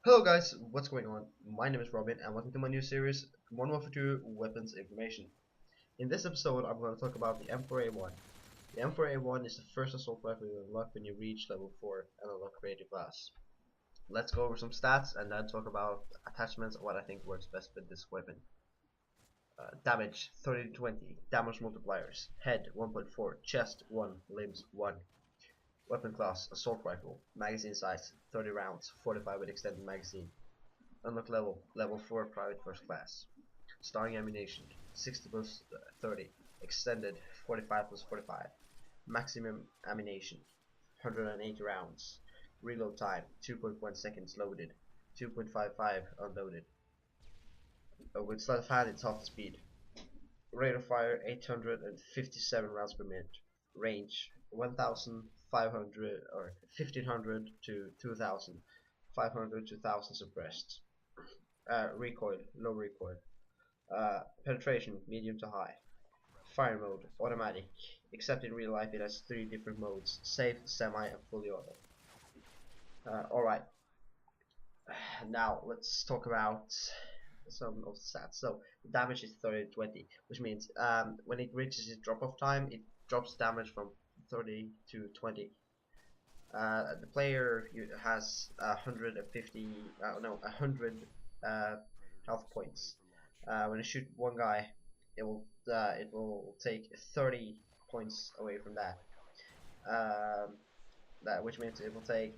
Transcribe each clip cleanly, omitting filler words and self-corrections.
Hello guys, what's going on? My name is Robin and welcome to my new series, Modern Warfare 2 Weapons Information. In this episode I'm going to talk about the M4A1. The M4A1 is the first assault rifle you unlock when you reach level 4 and unlock creative class. Let's go over some stats and then talk about attachments and what I think works best with this weapon. Damage 30 to 20, damage multipliers, head 1.4, chest 1, limbs 1. Weapon class, assault rifle, magazine size 30 rounds, 45 with extended magazine. Unlock level 4 private first class. Starting ammunition 60 plus 30. Extended 45 plus 45. Maximum ammunition 180 rounds. Reload time 2.1 seconds loaded. 2.55 unloaded. With sleight of hand it's half the speed. Rate of fire 857 rounds per minute. Range 1500 or 1500 to 2000. 500 to 1000 suppressed. Recoil, low recoil. Penetration, medium to high. Fire mode, automatic. Except in real life it has 3 different modes: safe, semi, and fully auto. Alright, now let's talk about some of the stats. So the damage is 30 to 20, which means when it reaches its drop off time, it drops damage from 30 to 20. The player has 150, no, 100 health points. When you shoot one guy, it will take 30 points away from that. Which means it will take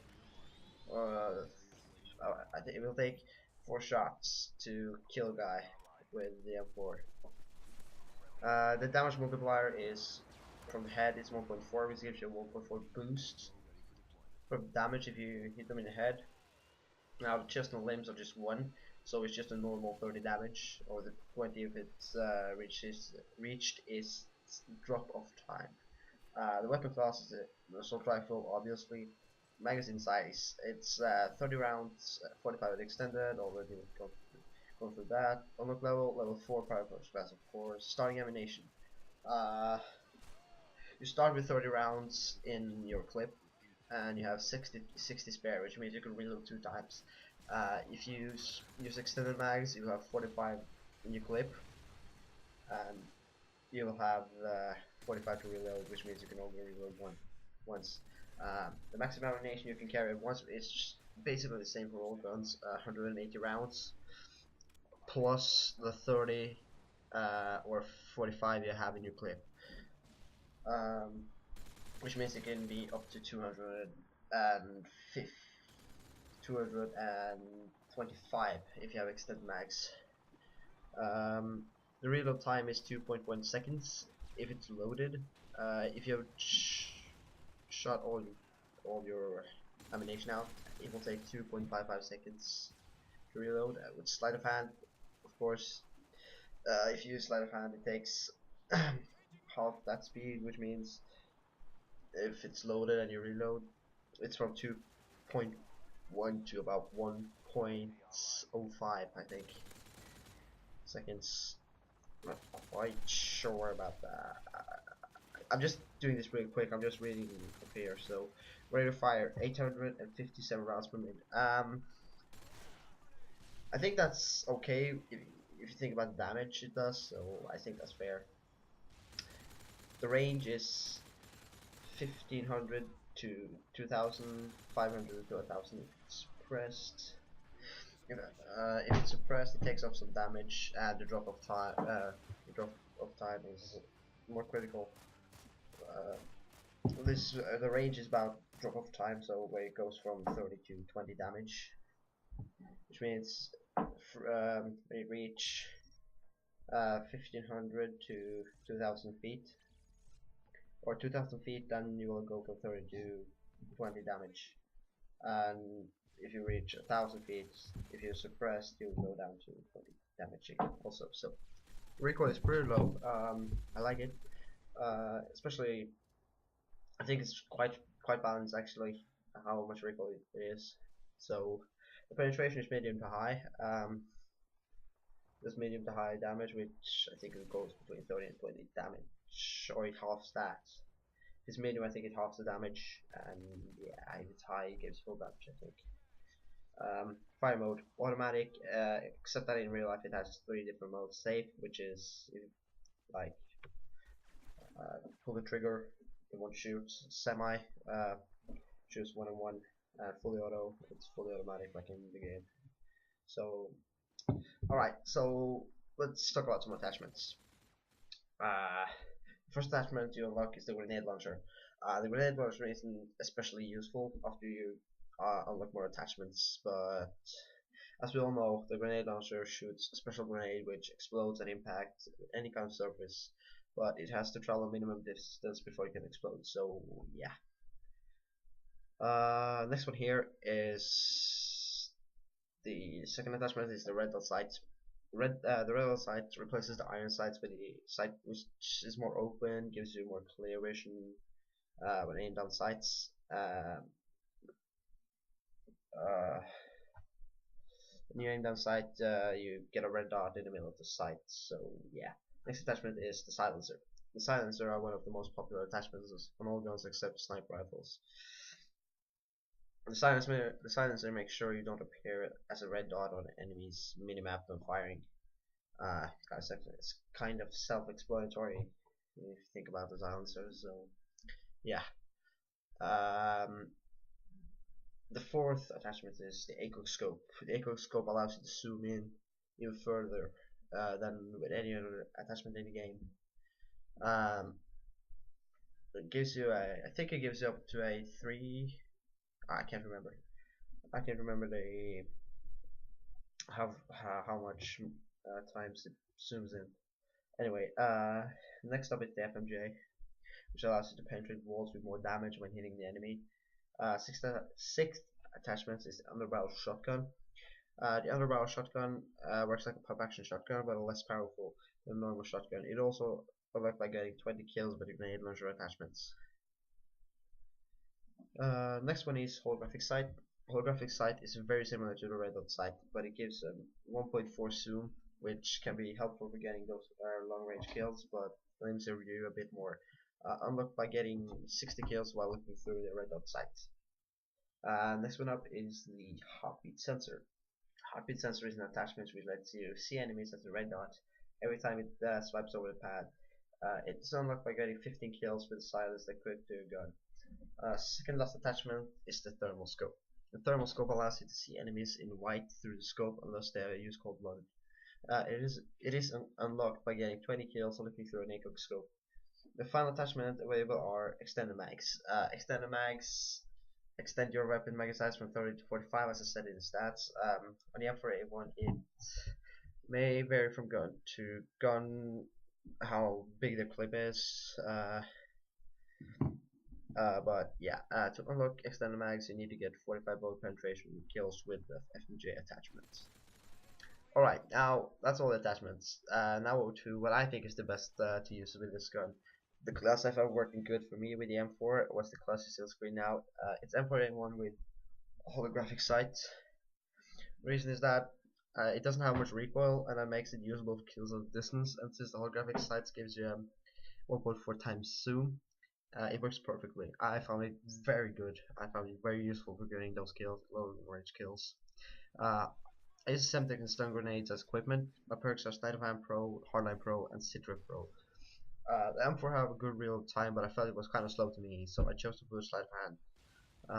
I think it will take 4 shots to kill a guy with the M4. The damage multiplier is from the head is 1.4, which gives you a 1.4 boost for damage if you hit them in the head. Now the chest and limbs are just 1, so it's just a normal 30 damage, or the 20 if it's reached is drop off time. The weapon class is the assault rifle, obviously. Magazine size, it's 30 rounds, 45 extended, already gone through that. Unlock level 4 private first class, of course. Starting ammunition. Uh, you start with 30 rounds in your clip, and you have 60 spare, which means you can reload 2 times. If you use extended mags, you have 45 in your clip, and you will have 45 to reload, which means you can only reload once. The maximum ammunition you can carry at once is basically the same for all guns, 180 rounds, plus the 30 or 45 you have in your clip. Which means it can be up to 225 if you have extended mags. The reload time is 2.1 seconds if it's loaded. If you have shot all your ammunition out, it will take 2.55 seconds to reload. With sleight of hand, of course, if you use sleight of hand, it takes half that speed, which means if it's loaded and you reload, it's from 2.1 to about 1.05, I think, seconds. Not quite sure about that. I'm just doing this really quick. I'm just reading up here. So, rate of fire 857 rounds per minute. I think that's okay if you think about the damage it does. So I think that's fair. The range is 1500 to 2500 to 1000 if it's suppressed. If it's suppressed, it takes off some damage, and the drop of time is more critical. The range is about drop off time, so where it goes from 30 to 20 damage, which means when you reach 1500 to 2000 feet, or 2000 feet, then you will go from 30 to 20 damage. And if you reach 1000 feet, if you're suppressed, you'll go down to 20 damage again also. So recoil is pretty low. I like it, especially I think it's quite balanced actually how much recoil it is. So the penetration is medium to high. There's medium to high damage, which I think it goes between 30 and 20 damage, or it halves that. If it's medium, I think it halves the damage, and yeah, if it's high, it gives full damage, I think. Fire mode, automatic, except that in real life it has 3 different modes. Safe, which is like pull the trigger, it won't shoot. Semi, shoots 1-on-1. Fully auto, it's fully automatic like in the game. So, alright, so let's talk about some attachments. First attachment you unlock is the grenade launcher. The grenade launcher isn't especially useful after you unlock more attachments, but as we all know, the grenade launcher shoots a special grenade which explodes and impacts any kind of surface, but it has to travel a minimum distance before it can explode, so yeah. Next one here is the second attachment is the red dot sight. The red dot sight replaces the iron sights with the sight which is more open, gives you more clear vision when aimed down sights. When you aim down sight, you get a red dot in the middle of the sight. So yeah. Next attachment is the silencer. The silencer are one of the most popular attachments on all guns except sniper rifles. The silencer makes sure you don't appear as a red dot on the enemy's minimap when firing. It's kind of self-explanatory if you think about the silencer. So yeah. The fourth attachment is the ACOG scope. The ACOG scope allows you to zoom in even further than with any other attachment in the game. It gives you I think it gives you up to a 3. I can't remember. I can't remember the how much times it zooms in. Anyway, next up is the FMJ, which allows you to penetrate walls with more damage when hitting the enemy. Sixth attachment is the underbarrel shotgun. The underbarrel shotgun works like a pump action shotgun, but less powerful than a normal shotgun. It also works by getting 20 kills with the grenade launcher attachments. Next one is holographic sight. Holographic sight is very similar to the red dot sight, but it gives a 1.4 zoom, which can be helpful for getting those long range kills, but limits your view a bit more. Unlocked by getting 60 kills while looking through the red dot sight. Next one up is the heartbeat sensor. Heartbeat sensor is an attachment which lets you see enemies as a red dot every time it swipes over the pad. It's unlocked by getting 15 kills with a silence equipped to your gun. Second last attachment is the thermal scope. The thermal scope allows you to see enemies in white through the scope unless they use cold blooded. It is unlocked by getting 20 kills and looking through an ACOG scope. The final attachment available are extended mags. Extended mags extend your weapon mag size from 30 to 45 as I said in the stats. On the M4A1 it may vary from gun to gun how big the clip is. But yeah, to unlock extended mags you need to get 45 bullet penetration kills with the FMJ attachments. Alright, now that's all the attachments. Now over to what I think is the best to use with this gun. The class I found working good for me with the M4 was the class you see on screen now. It's M4A1 with holographic sight. The reason is that it doesn't have much recoil and that makes it usable for kills at distance, and since the holographic sight gives you 1.4 times zoom, it works perfectly. I found it very good. I found it very useful for getting those kills, low range kills. I use Semtex and stun grenades as equipment. My perks are Sleight of Hand Pro, Hardline Pro, and Citra Pro. The M4 have a good real time, but I felt it was kind of slow to me, so I chose to put Sleight of Hand.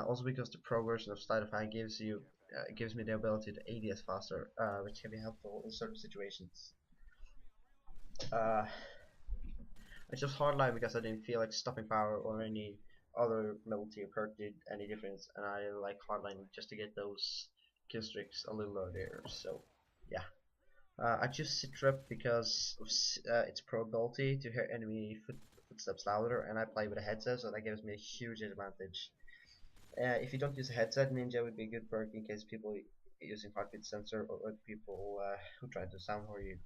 Also because the Pro version of Sleight of Hand gives me the ability to ADS faster, which can be helpful in certain situations. I chose Hardline because I didn't feel like Stopping Power or any other level tier perk did any difference, and I like Hardline just to get those kill streaks a little earlier. So yeah. I choose Citra because of its pro ability to hear enemy footsteps louder, and I play with a headset, so that gives me a huge advantage. If you don't use a headset, Ninja would be a good perk in case people using heartbeat sensor or people who try to sound for you.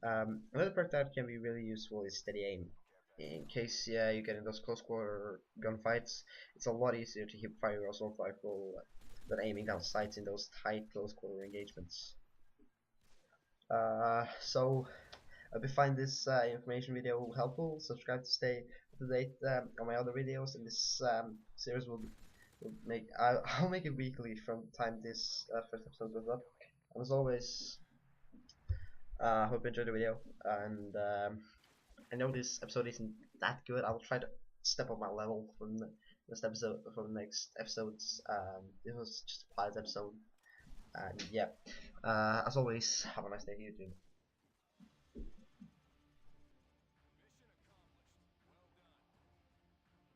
Another perk that can be really useful is steady aim. In case you get in those close quarter gunfights, it's a lot easier to hip fire your assault rifle than aiming down sights in those tight close quarter engagements. So if you find this information video helpful, subscribe to stay up to date on my other videos, and this series will I'll make it weekly from the time this first episode goes up. And as always, hope you enjoyed the video. And I know this episode isn't that good. I will try to step up my level from the next episode. From the next episodes. This was just a pilot episode. And yeah, as always, have a nice day, YouTube.